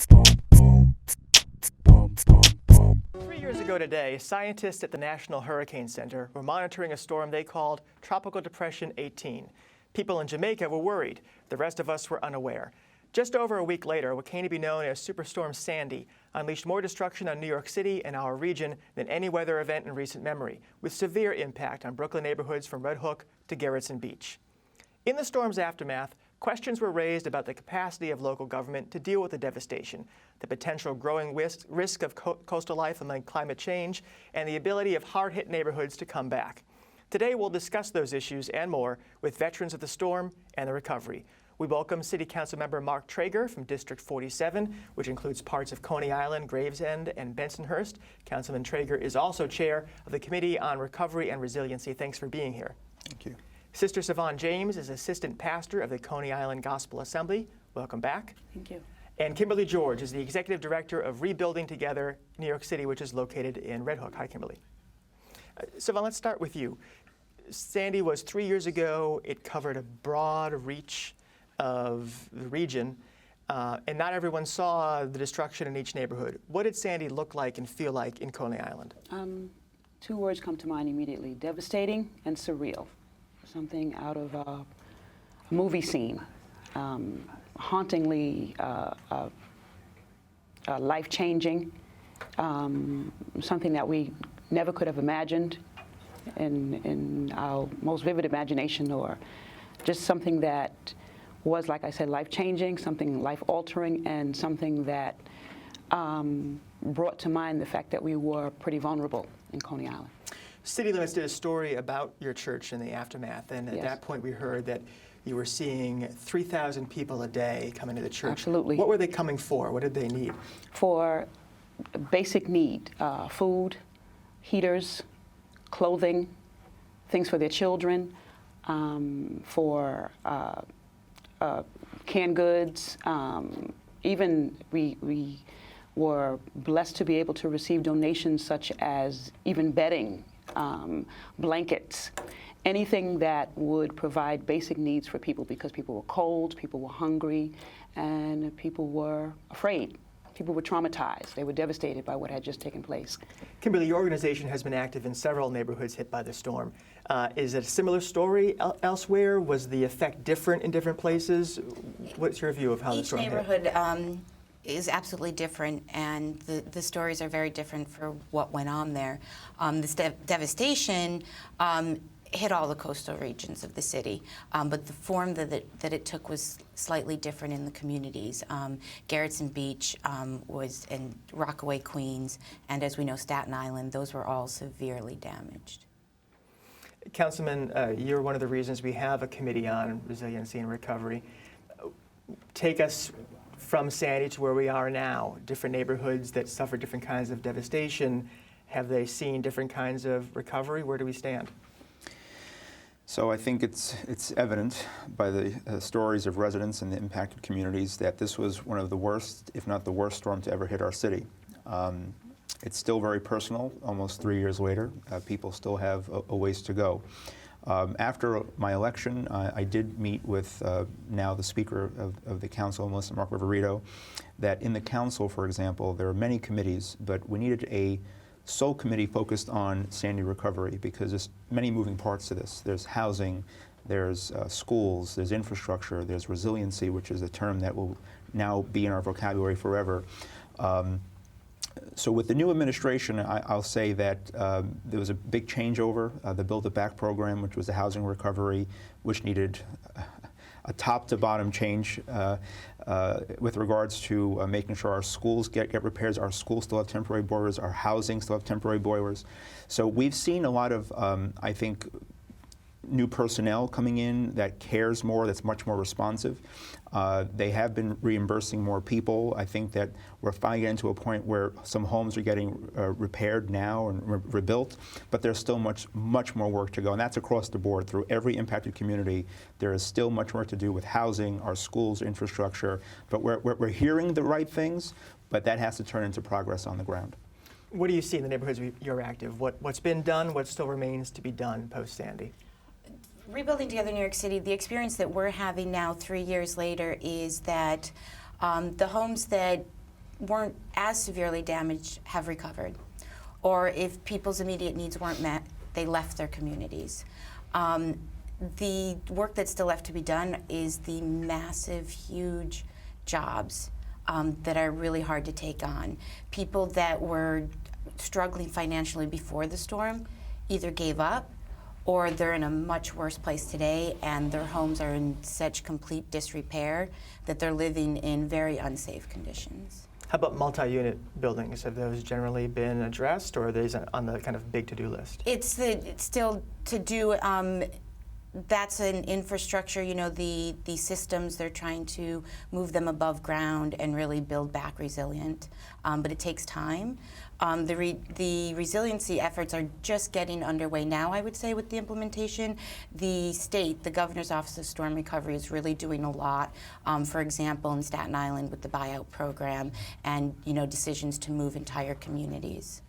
3 years ago today, scientists at the National Hurricane Center were monitoring a storm they called Tropical Depression 18. People in Jamaica were worried. The rest of us were unaware. Just over a week later, what came to be known as Superstorm Sandy unleashed more destruction on New York City and our region than any weather event in recent memory, with severe impact on Brooklyn neighborhoods from Red Hook to Gerritsen Beach. In the storm's aftermath, questions were raised about the capacity of local government to deal with the devastation, the potential growing risk of coastal life amid climate change, and the ability of hard-hit neighborhoods to come back. Today, we'll discuss those issues and more with veterans of the storm and the recovery. We welcome City Council member Mark Traeger from District 47, which includes parts of Coney Island, Gravesend, and Bensonhurst. Councilman Traeger is also chair of the Committee on Recovery and Resiliency. Thanks for being here. Thank you. Sister Savon James is assistant pastor of the Coney Island Gospel Assembly. Welcome back. Thank you. And Kimberly George is the executive director of Rebuilding Together New York City, which is located in Red Hook. Hi, Kimberly. Savon, let's start with you. Sandy was 3 years ago. It covered a broad reach of the region, and not everyone saw the destruction in each neighborhood. What did Sandy look like and feel like in Coney Island? Two words come to mind immediately: devastating and surreal. Something out of a movie scene, hauntingly life-changing, something that we never could have imagined in our most vivid imagination, or just something that was, like I said, life-changing, something life-altering, and something that brought to mind the fact that we were pretty vulnerable in Coney Island. City Limits did a story about your church in the aftermath, and at that point we heard that you were seeing 3,000 people a day coming to the church. Absolutely. What were they coming for? What did they need? For basic need, food, heaters, clothing, things for their children, for canned goods. Even we were blessed to be able to receive donations such as even bedding, blankets, anything that would provide basic needs for people, because people were cold, people were hungry, and people were afraid. People were traumatized. They were devastated by what had just taken place. Kimberly, your organization has been active in several neighborhoods hit by the storm. Is it a similar story elsewhere? Was the effect different in different places? What's your view of how the storm hit? Each neighborhood is absolutely different, and the stories are very different for what went on there. This devastation hit all the coastal regions of the city, but the form that it took was slightly different in the communities. Gerritsen Beach was in Rockaway, Queens, and as we know, Staten Island, those were all severely damaged. Councilman, you're one of the reasons we have a committee on resiliency and recovery. Take us from Sandy to where we are now, different neighborhoods that suffer different kinds of devastation. Have they seen different kinds of recovery? Where do we stand? So I think it's evident by the stories of residents and the impacted communities that this was one of the worst, if not the worst, storm to ever hit our city. It's still very personal. Almost 3 years later, people still have a ways to go. After my election, I did meet with now the Speaker of the Council, Melissa Mark Viverito, that in the Council, for example, there are many committees, but we needed a sole committee focused on Sandy recovery, because there's many moving parts to this. There's housing, there's schools, there's infrastructure, there's resiliency, which is a term that will now be in our vocabulary forever. So with the new administration, I'll say that there was a big changeover. The Build It Back program, which was the housing recovery, which needed a top-to-bottom change with regards to making sure our schools get repairs. Our schools still have temporary boilers. Our housing still have temporary boilers. So we've seen a lot of, I think, new personnel coming in that cares more, that's much more responsive. They have been reimbursing more people. I think that we're finally getting to a point where some homes are getting repaired now and rebuilt, but there's still much more work to go, and that's across the board. Through every impacted community, there is still much work to do with housing, our schools, infrastructure, but we're hearing the right things, but that has to turn into progress on the ground. What do you see in the neighborhoods you're active? What's been done, what still remains to be done post-Sandy? Rebuilding Together New York City, the experience that we're having now 3 years later is that the homes that weren't as severely damaged have recovered. Or if people's immediate needs weren't met, they left their communities. The work that's still left to be done is the massive, huge jobs that are really hard to take on. People that were struggling financially before the storm either gave up or they're in a much worse place today and their homes are in such complete disrepair that they're living in very unsafe conditions. How about multi-unit buildings? Have those generally been addressed, or are these on the kind of big to-do list? It's still to do. That's an infrastructure, you know, the systems, they're trying to move them above ground and really build back resilient, but it takes time. The resiliency efforts are just getting underway now, I would say, with the implementation. The state, the Governor's Office of Storm Recovery is really doing a lot, for example, in Staten Island with the buyout program and, you know, decisions to move entire communities.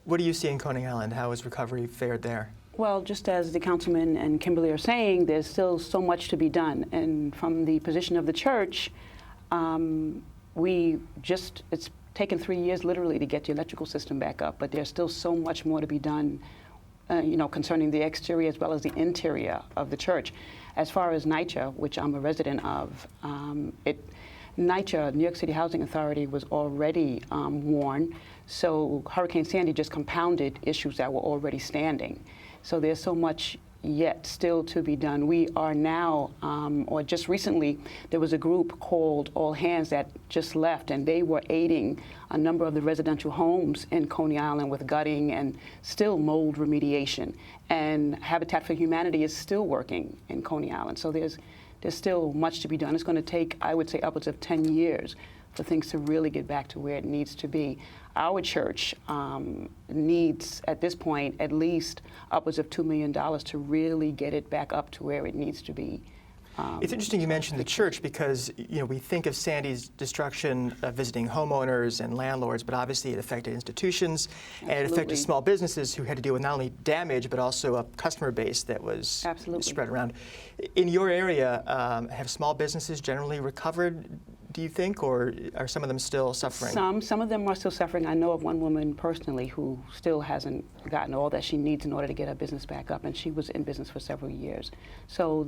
What do you see in Coney Island? How has recovery fared there? Well, just as the councilman and Kimberly are saying, there's still so much to be done. And from the position of the church, it's taken 3 years literally to get the electrical system back up, but there's still so much more to be done, you know, concerning the exterior as well as the interior of the church. As far as NYCHA, which I'm a resident of, NYCHA, New York City Housing Authority, was already warned, so Hurricane Sandy just compounded issues that were already standing. So there's so much yet still to be done. We are now, or just recently, there was a group called All Hands that just left, and they were aiding a number of the residential homes in Coney Island with gutting and still mold remediation. And Habitat for Humanity is still working in Coney Island. So there's still much to be done. It's going to take, I would say, upwards of 10 years for things to really get back to where it needs to be. Our church needs, at this point, at least upwards of $2 million to really get it back up to where it needs to be. It's interesting you mentioned the church because, you know, we think of Sandy's destruction visiting homeowners and landlords, but obviously it affected institutions. Absolutely. And it affected small businesses who had to deal with not only damage but also a customer base that was Absolutely. spread around. In your area, have small businesses generally recovered, do you think, or are some of them still suffering? Some of them are still suffering. I know of one woman personally who still hasn't gotten all that she needs in order to get her business back up, and she was in business for several years. So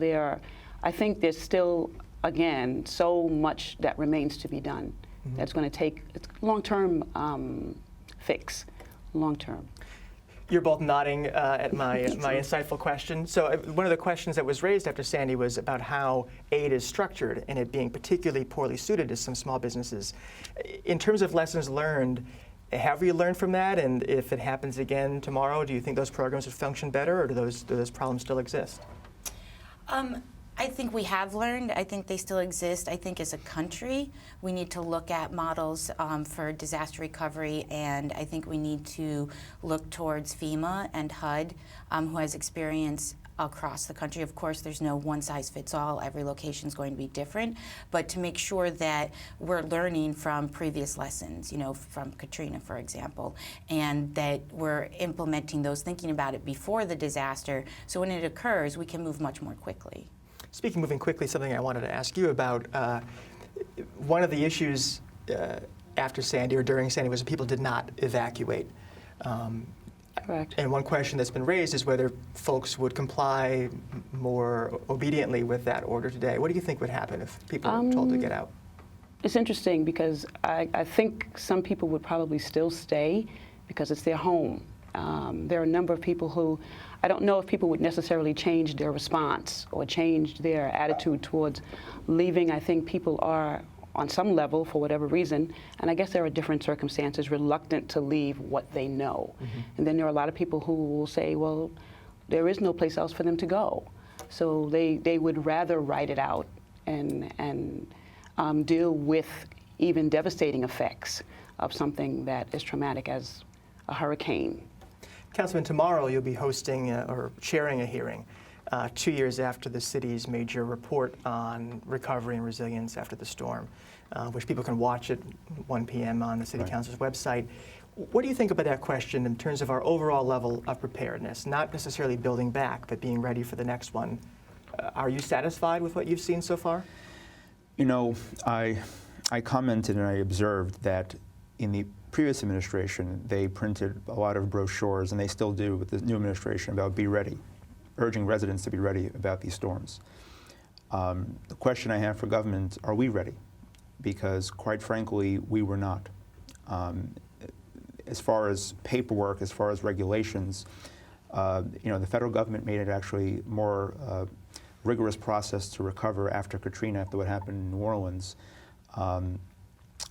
I think there's still, again, so much that remains to be done. Mm-hmm. That's going to take long-term fix, long-term. You're both nodding at my insightful question. So one of the questions that was raised after Sandy was about how aid is structured and it being particularly poorly suited to some small businesses. In terms of lessons learned, have we learned from that? And if it happens again tomorrow, do you think those programs would function better, or do those problems still exist? I think we have learned. I think they still exist. I think as a country, we need to look at models for disaster recovery, and I think we need to look towards FEMA and HUD, who has experience across the country. Of course, there's no one-size-fits-all. Every location is going to be different, but to make sure that we're learning from previous lessons, you know, from Katrina, for example, and that we're implementing those, thinking about it before the disaster, so when it occurs, we can move much more quickly. Speaking of moving quickly, something I wanted to ask you about, one of the issues after Sandy or during Sandy was that people did not evacuate. Correct. And one question that's been raised is whether folks would comply more obediently with that order today. What do you think would happen if people were told to get out? It's interesting because I think some people would probably still stay because it's their home. There are a number of people who, I don't know if people would necessarily change their response or change their attitude towards leaving. I think people are, on some level, for whatever reason, and I guess there are different circumstances, reluctant to leave what they know. Mm-hmm. And then there are a lot of people who will say, well, there is no place else for them to go. So they would rather ride it out and deal with even devastating effects of something that is traumatic as a hurricane. Councilman, tomorrow you'll be hosting or chairing a hearing 2 years after the city's major report on recovery and resilience after the storm, which people can watch at 1 p.m. on the City Council's website. What do you think about that question in terms of our overall level of preparedness, not necessarily building back, but being ready for the next one? Are you satisfied with what you've seen so far? You know, I I commented and I observed that in the previous administration, they printed a lot of brochures, and they still do with the new administration, about be ready, urging residents to be ready about these storms. The question I have for government, are we ready? Because quite frankly, we were not. As far as paperwork, as far as regulations, the federal government made it actually more rigorous process to recover after Katrina, after what happened in New Orleans.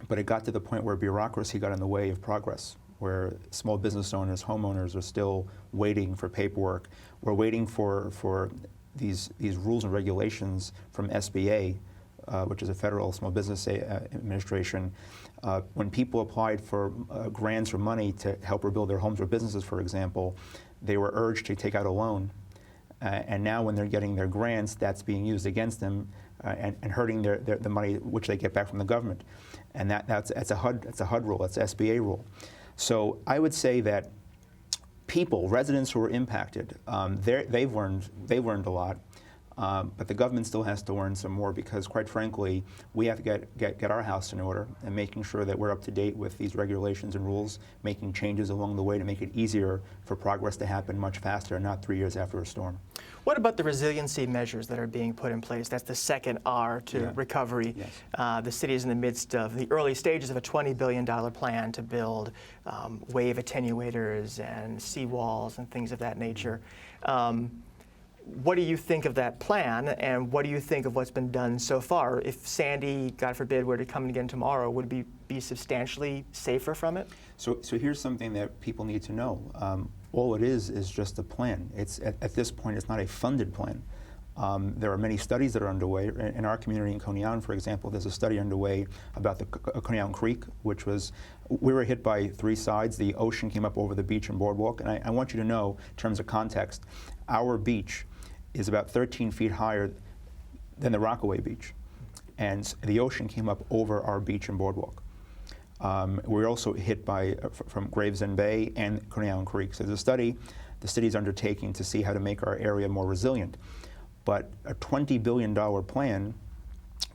But it got to the point where bureaucracy got in the way of progress, where small business owners, homeowners are still waiting for paperwork. We're waiting for these rules and regulations from SBA, which is a federal small business administration. When people applied for grants or money to help rebuild their homes or businesses, for example, they were urged to take out a loan. And now when they're getting their grants, that's being used against them and hurting the money which they get back from the government. And that's a HUD rule, that's an SBA rule. So I would say that people, residents who are impacted, they've learned a lot. But the government still has to learn some more, because quite frankly, we have to get our house in order and making sure that we're up to date with these regulations and rules, making changes along the way to make it easier for progress to happen much faster and not 3 years after a storm. What about the resiliency measures that are being put in place? That's the second R to recovery. Yes. The city is in the midst of the early stages of a $20 billion plan to build wave attenuators and seawalls and things of that nature. What do you think of that plan, and what do you think of what's been done so far? If Sandy, God forbid, were to come again tomorrow, would we be substantially safer from it? So here's something that people need to know. All it is just a plan. At this point, it's not a funded plan. There are many studies that are underway. In our community in Coney Island, for example, there's a study underway about the Coney Island Creek, we were hit by three sides. The ocean came up over the beach and boardwalk. And I want you to know, in terms of context, our beach is about 13 feet higher than the Rockaway Beach. And the ocean came up over our beach and boardwalk. We're also hit from Gravesend Bay and Coney Island Creek. So there's a study the city's undertaking to see how to make our area more resilient. But a $20 billion plan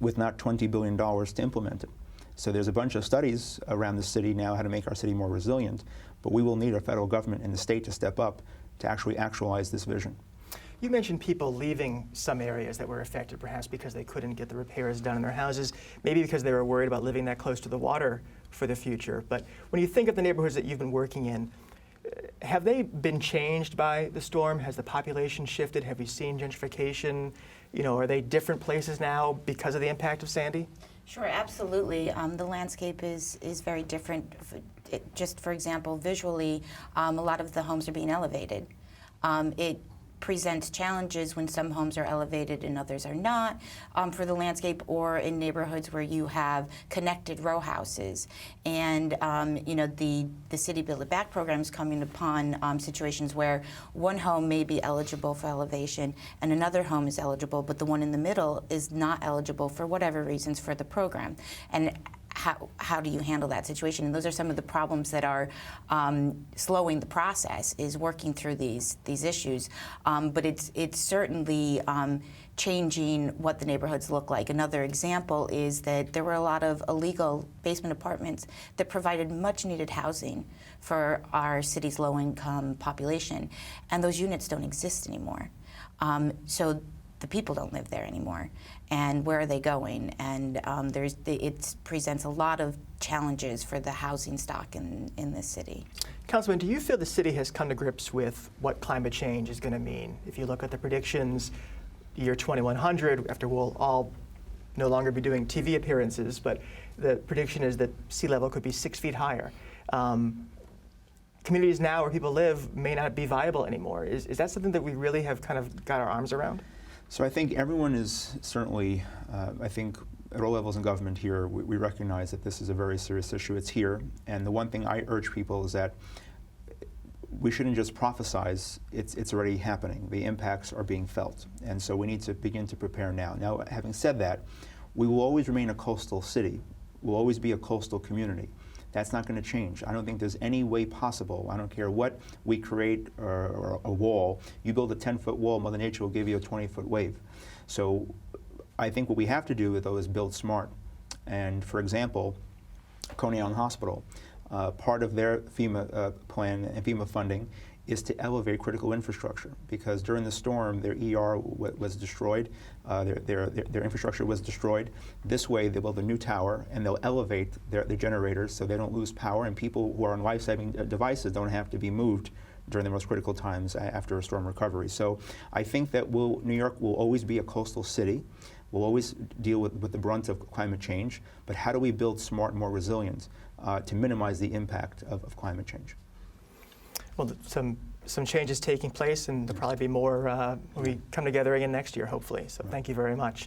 with not $20 billion to implement it. So there's a bunch of studies around the city now how to make our city more resilient, but we will need our federal government and the state to step up to actually actualize this vision. You mentioned people leaving some areas that were affected, perhaps because they couldn't get the repairs done in their houses, maybe because they were worried about living that close to the water for the future. But when you think of the neighborhoods that you've been working in, have they been changed by the storm? Has the population shifted? Have you seen gentrification? Are they different places now because of the impact of Sandy? Sure, absolutely. The landscape is very different. Just for example, visually, a lot of the homes are being elevated. It presents challenges when some homes are elevated and others are not for the landscape, or in neighborhoods where you have connected row houses. And the City Build It Back program is coming upon situations where one home may be eligible for elevation and another home is eligible, but the one in the middle is not eligible for whatever reasons for the program. And how do you handle that situation? And those are some of the problems that are slowing the process, is working through these issues. But it's certainly changing what the neighborhoods look like. Another example is that there were a lot of illegal basement apartments that provided much needed housing for our city's low-income population, and those units don't exist anymore. So the people don't live there anymore, and where are they going? And it presents a lot of challenges for the housing stock in this city. Councilman, do you feel the city has come to grips with what climate change is going to mean? If you look at the predictions, year 2100, after we'll all no longer be doing TV appearances, but the prediction is that sea level could be 6 feet higher. Communities now where people live may not be viable anymore. Is that something that we really have kind of got our arms around? So I think everyone is certainly, I think at all levels in government here, we recognize that this is a very serious issue. It's here. And the one thing I urge people is that we shouldn't just prophesize, it's already happening. The impacts are being felt. And so we need to begin to prepare now. Now, having said that, we will always remain a coastal city. We'll always be a coastal community. That's not going to change. I don't think there's any way possible. I don't care what we create or a wall. You build a 10-foot wall, Mother Nature will give you a 20-foot wave. So I think what we have to do, though, is build smart. And for example, Coney Island Hospital, part of their FEMA plan and FEMA funding is to elevate critical infrastructure, because during the storm their ER was destroyed, their infrastructure was destroyed. This way they build a new tower and they'll elevate their generators so they don't lose power, and people who are on life-saving devices don't have to be moved during the most critical times after a storm recovery. So I think that New York will always be a coastal city. We'll always deal with the brunt of climate change, but how do we build smart and more resilient to minimize the impact of climate change? Well, some changes taking place, and there'll probably be more when we come together again next year, hopefully. So thank you very much.